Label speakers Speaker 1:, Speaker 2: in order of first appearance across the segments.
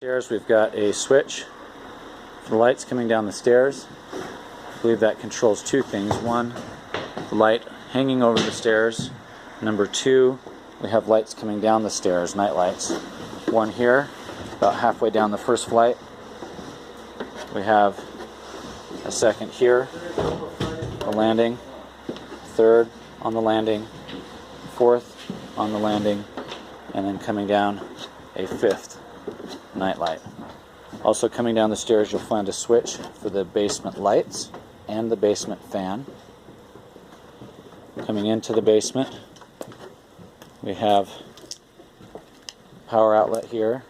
Speaker 1: Stairs, we've got a switch for the lights coming down the stairs. I believe that controls two things. One, the light hanging over the stairs. Number two, we have lights coming down the stairs, night lights. One here, about halfway down the first flight. We have a second here, the landing, third on the landing, fourth on the landing, and then coming down a fifth night light. Also coming down the stairs, you'll find a switch for the basement lights and the basement fan. Coming into the basement, we have power outlet here,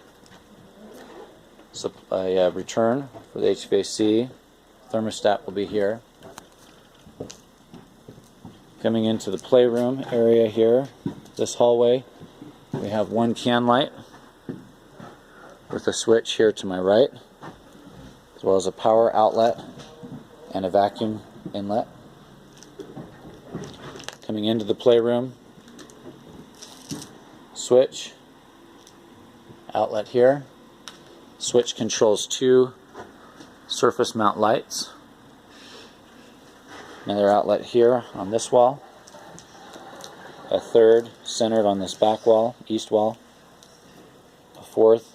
Speaker 1: a return for the HVAC, thermostat will be here. Coming into the playroom area here, this hallway, we have one can light with a switch here to my right, as well as a power outlet and a vacuum inlet. Coming into the playroom, switch, outlet here. Switch controls two surface mount lights. Another outlet here on this wall. A third centered on this back wall, east wall. A fourth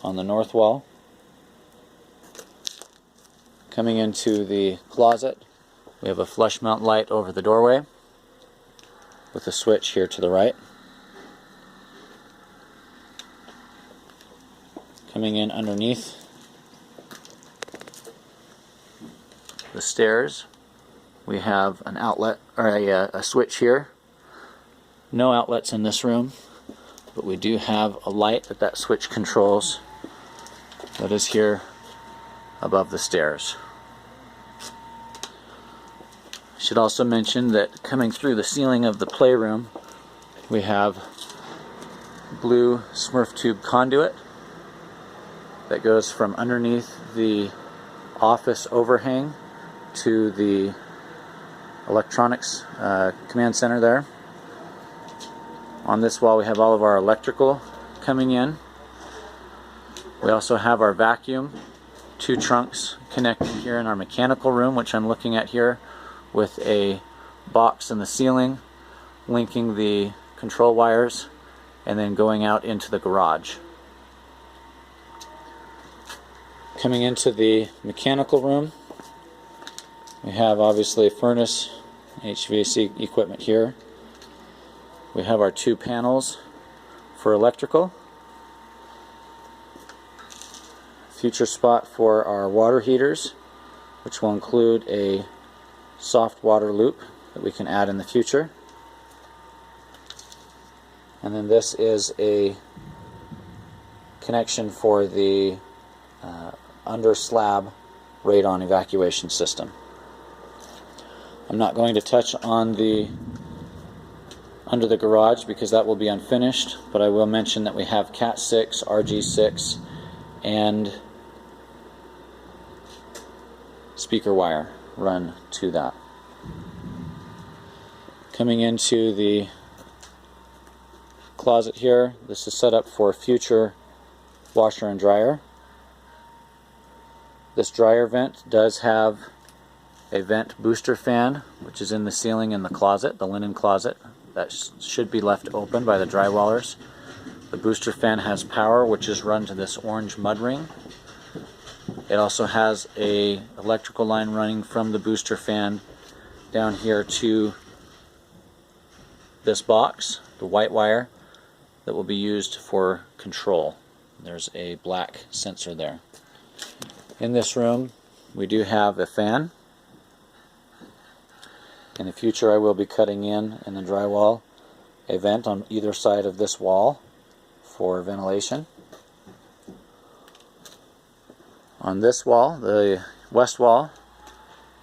Speaker 1: on the north wall. Coming into the closet, we have a flush mount light over the doorway with a switch here to the right. Coming in underneath the stairs, we have an outlet or a switch here. No outlets in this room, but we do have a light that switch controls that is here above the stairs. I should also mention that coming through the ceiling of the playroom, we have blue Smurf tube conduit that goes from underneath the office overhang to the electronics command center there. On this wall we have all of our electrical coming in. We also have our vacuum, two trunks connected here in our mechanical room, which I'm looking at here, with a box in the ceiling linking the control wires and then going out into the garage. Coming into the mechanical room, we have obviously a furnace, HVAC equipment here. We have our two panels for electrical. Future spot for our water heaters, which will include a soft water loop that we can add in the future. And then this is a connection for the under slab radon evacuation system. I'm not going to touch on the under the garage because that will be unfinished, but I will mention that we have Cat 6, RG6, and speaker wire run to that. Coming into the closet here, this is set up for future washer and dryer. This dryer vent does have a vent booster fan, which is in the ceiling in the closet, the linen closet. That should be left open by the drywallers. The booster fan has power, which is run to this orange mud ring. It also has a electrical line running from the booster fan down here to this box, the white wire, that will be used for control. There's a black sensor there. In this room, we do have a fan. In the future, I will be cutting in the drywall a vent on either side of this wall for ventilation. On this wall, the west wall,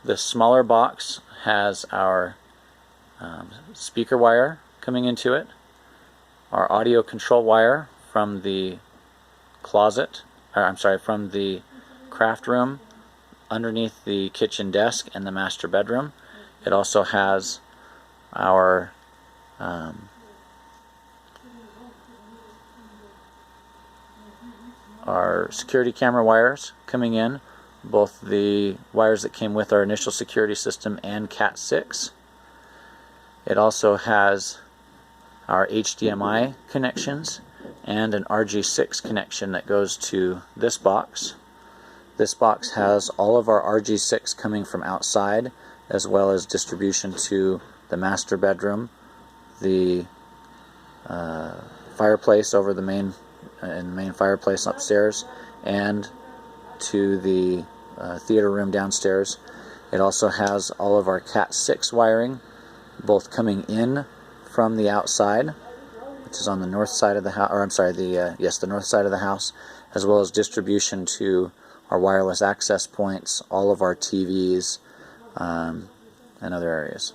Speaker 1: this smaller box has our speaker wire coming into it, our audio control wire from the closet, from the craft room underneath the kitchen desk and the master bedroom. It also has our our security camera wires coming in, both the wires that came with our initial security system and Cat6. It also has our HDMI connections and an RG6 connection that goes to this box. This box has all of our RG6 coming from outside, as well as distribution to the master bedroom, the fireplace over the main fireplace upstairs, and to the theater room downstairs. It also has all of our Cat6 wiring, both coming in from the outside, which is on the north side of the house, or I'm sorry, the north side of the house, as well as distribution to our wireless access points, all of our TVs, and other areas.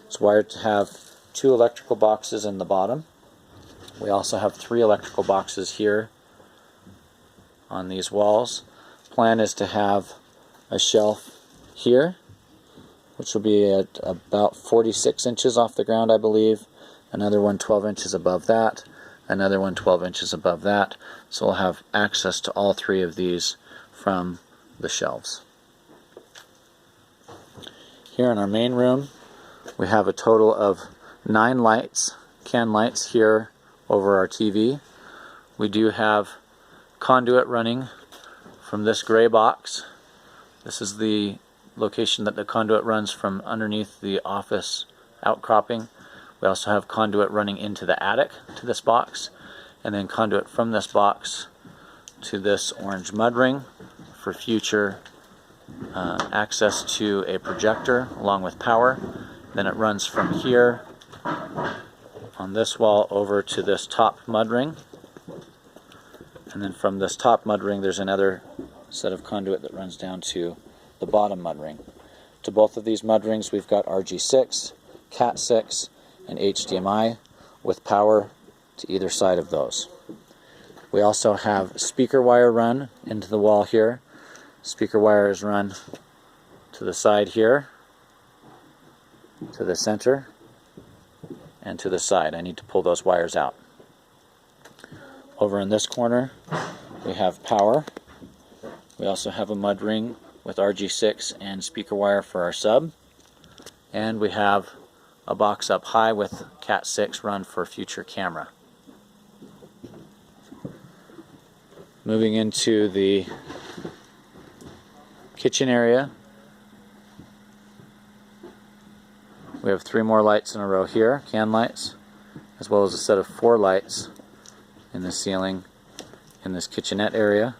Speaker 1: It's wired to have 2 electrical boxes in the bottom. We also have 3 electrical boxes here on these walls. Plan is to have a shelf here, which will be at about 46 inches off the ground, I believe. Another one 12 inches above that. Another one 12 inches above that. So we'll have access to all 3 of these from the shelves. Here in our main room, we have a total of 9 lights, can lights here over our TV. We do have conduit running from this gray box. This is the location that the conduit runs from underneath the office outcropping. We also have conduit running into the attic to this box, and then conduit from this box to this orange mud ring for future access to a projector along with power. Then it runs from here on this wall over to this top mud ring, and then from this top mud ring there's another set of conduit that runs down to the bottom mud ring. To both of these mud rings we've got RG6, Cat6, and HDMI with power to either side of those. We also have speaker wire run into the wall here. Speaker wire is run to the side here, to the center, and to the side. I need to pull those wires out. Over in this corner we have power. We also have a mud ring with RG6 and speaker wire for our sub, and we have a box up high with Cat6 run for future camera. Moving into the kitchen area, we have 3 more lights in a row here, can lights, as well as a set of 4 lights in the ceiling in this kitchenette area.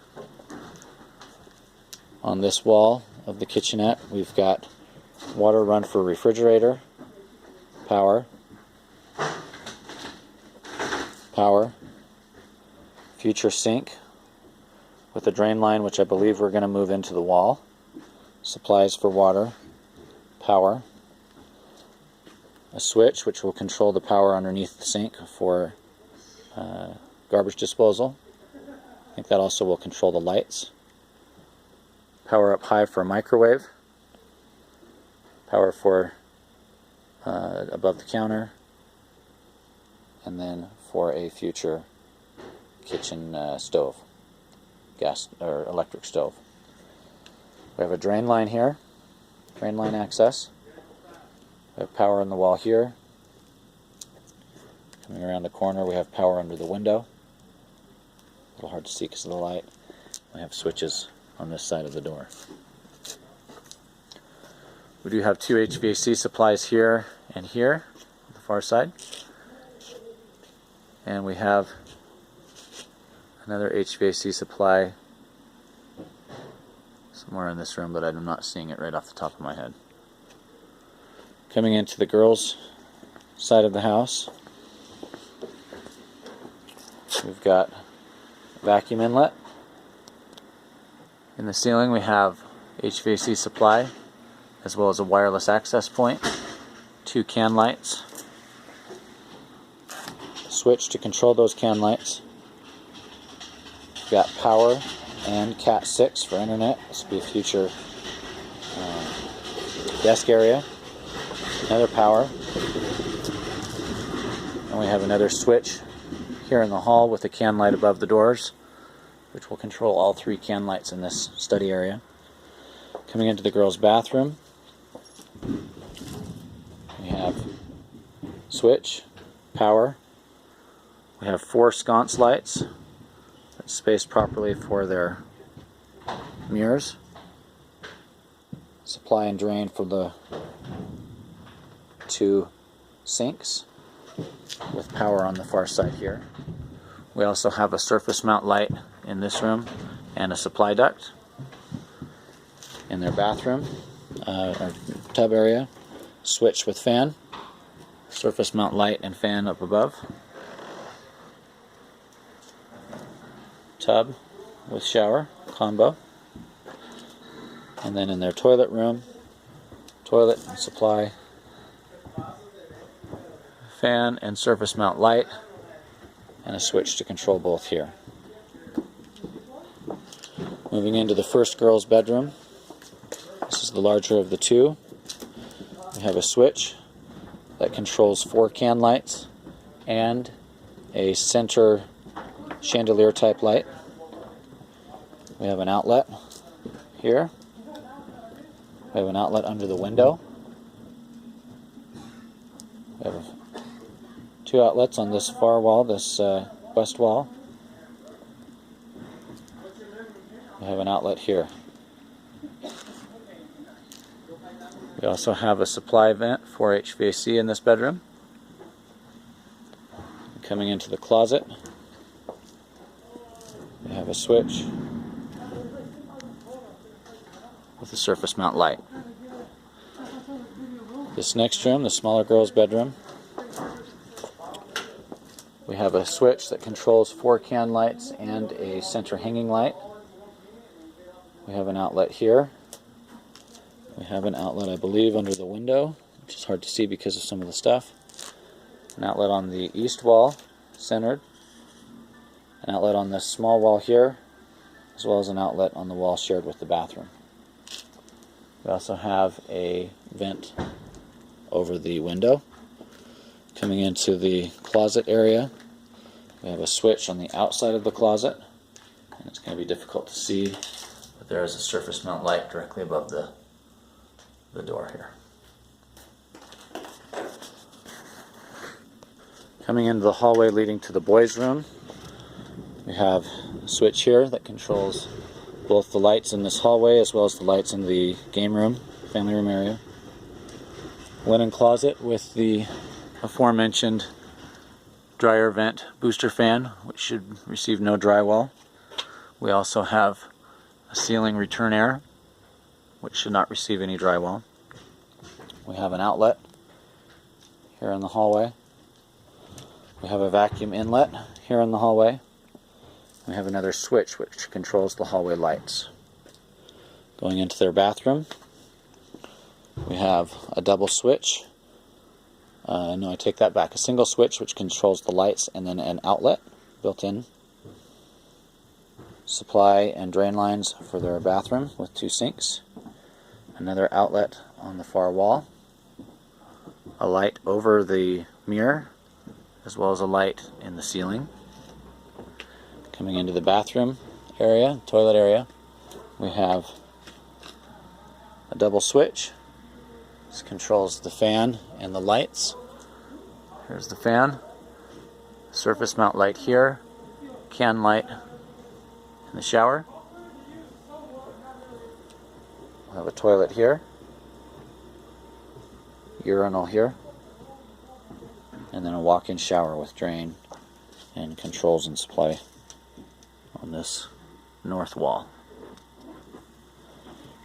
Speaker 1: On this wall of the kitchenette we've got water run for refrigerator, power, future sink with a drain line which I believe we're going to move into the wall, supplies for water, power, a switch which will control the power underneath the sink for garbage disposal. I think that also will control the lights. Power up high for a microwave, power for above the counter, and then for a future kitchen stove, gas or electric stove. We have a drain line here, drain line access. We have power on the wall here. Coming around the corner we have power under the window. A little hard to see because of the light. We have switches on this side of the door. We do have 2 HVAC supplies here and here on the far side. And we have another HVAC supply somewhere in this room, but I'm not seeing it right off the top of my head. Coming into the girls' side of the house, we've got a vacuum inlet. In the ceiling we have HVAC supply as well as a wireless access point, 2 can lights, switch to control those can lights. We've got power and Cat6 for internet. This will be a future desk area. Another power. And we have another switch here in the hall with a can light above the doors which will control all 3 can lights in this study area. Coming into the girls' bathroom, we have switch, power. We have 4 sconce lights that's spaced properly for their mirrors. Supply and drain for the 2 sinks with power on the far side here. We also have a surface mount light in this room and a supply duct. In their bathroom, or tub area, switch with fan, surface mount light and fan up above. Tub with shower combo. And then in their toilet room, toilet and supply, fan and surface mount light, and a switch to control both here. Moving into the first girl's bedroom, this is the larger of the 2. We have a switch that controls 4 can lights and a center chandelier type light. We have an outlet here. We have an outlet under the window. We have 2 outlets on this far wall, this west wall. We have an outlet here. We also have a supply vent for HVAC in this bedroom. Coming into the closet, we have a switch with a surface mount light. This next room, the smaller girl's bedroom, we have a switch that controls 4 can lights and a center hanging light. We have an outlet here. We have an outlet, I believe, under the window, which is hard to see because of some of the stuff. An outlet on the east wall, centered. An outlet on this small wall here, as well as an outlet on the wall shared with the bathroom. We also have a vent over the window. Coming into the closet area, we have a switch on the outside of the closet, and it's going to be difficult to see, but there is a surface mount light directly above the door here. Coming into the hallway leading to the boys' room, we have a switch here that controls both the lights in this hallway as well as the lights in the game room, family room area. Linen closet with the aforementioned dryer vent booster fan, which should receive no drywall. We also have a ceiling return air, which should not receive any drywall. We have an outlet here in the hallway. We have a vacuum inlet here in the hallway. We have another switch which controls the hallway lights. Going into their bathroom, we have a double switch. No, I take that back. A single switch which controls the lights, and then an outlet built in. Supply and drain lines for their bathroom with 2 sinks. Another outlet on the far wall. A light over the mirror, as well as a light in the ceiling. Coming into the bathroom area, toilet area, we have a double switch. This controls the fan and the lights. Here's the fan, surface mount light here, can light in the shower. We'll have a toilet here, urinal here, and then a walk-in shower with drain and controls and supply on this north wall.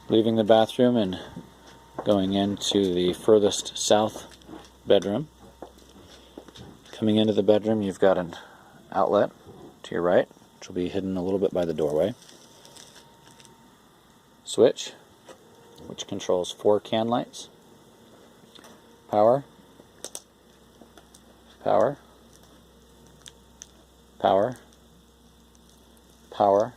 Speaker 1: Leaving the bathroom and going into the furthest south bedroom. Coming into the bedroom, you've got an outlet to your right, which will be hidden a little bit by the doorway. Switch, which controls 4 can lights. Power, power, power, power,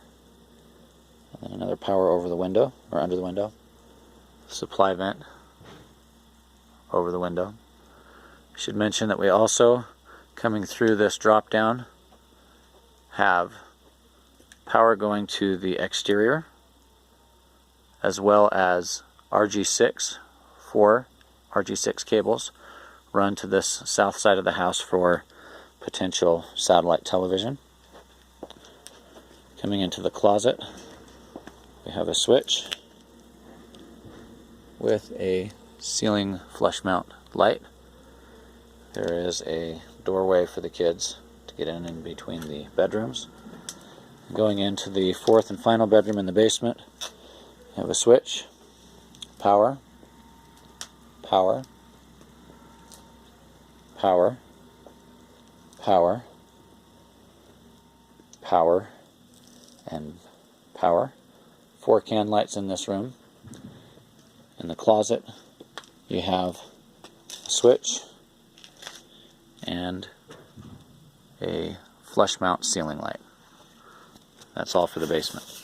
Speaker 1: and then another power over the window, or under the window. Supply vent over the window. I should mention that we also, coming through this drop down, have power going to the exterior, as well as RG6, 4 RG6 cables run to this south side of the house for potential satellite television. Coming into the closet, we have a switch with a ceiling flush mount light. There is a doorway for the kids to get in between the bedrooms. Going into the fourth and final bedroom in the basement, we have a switch, power, power, power, power, power, and power. 4 can lights in this room. In the closet, you have a switch and a flush mount ceiling light. That's all for the basement.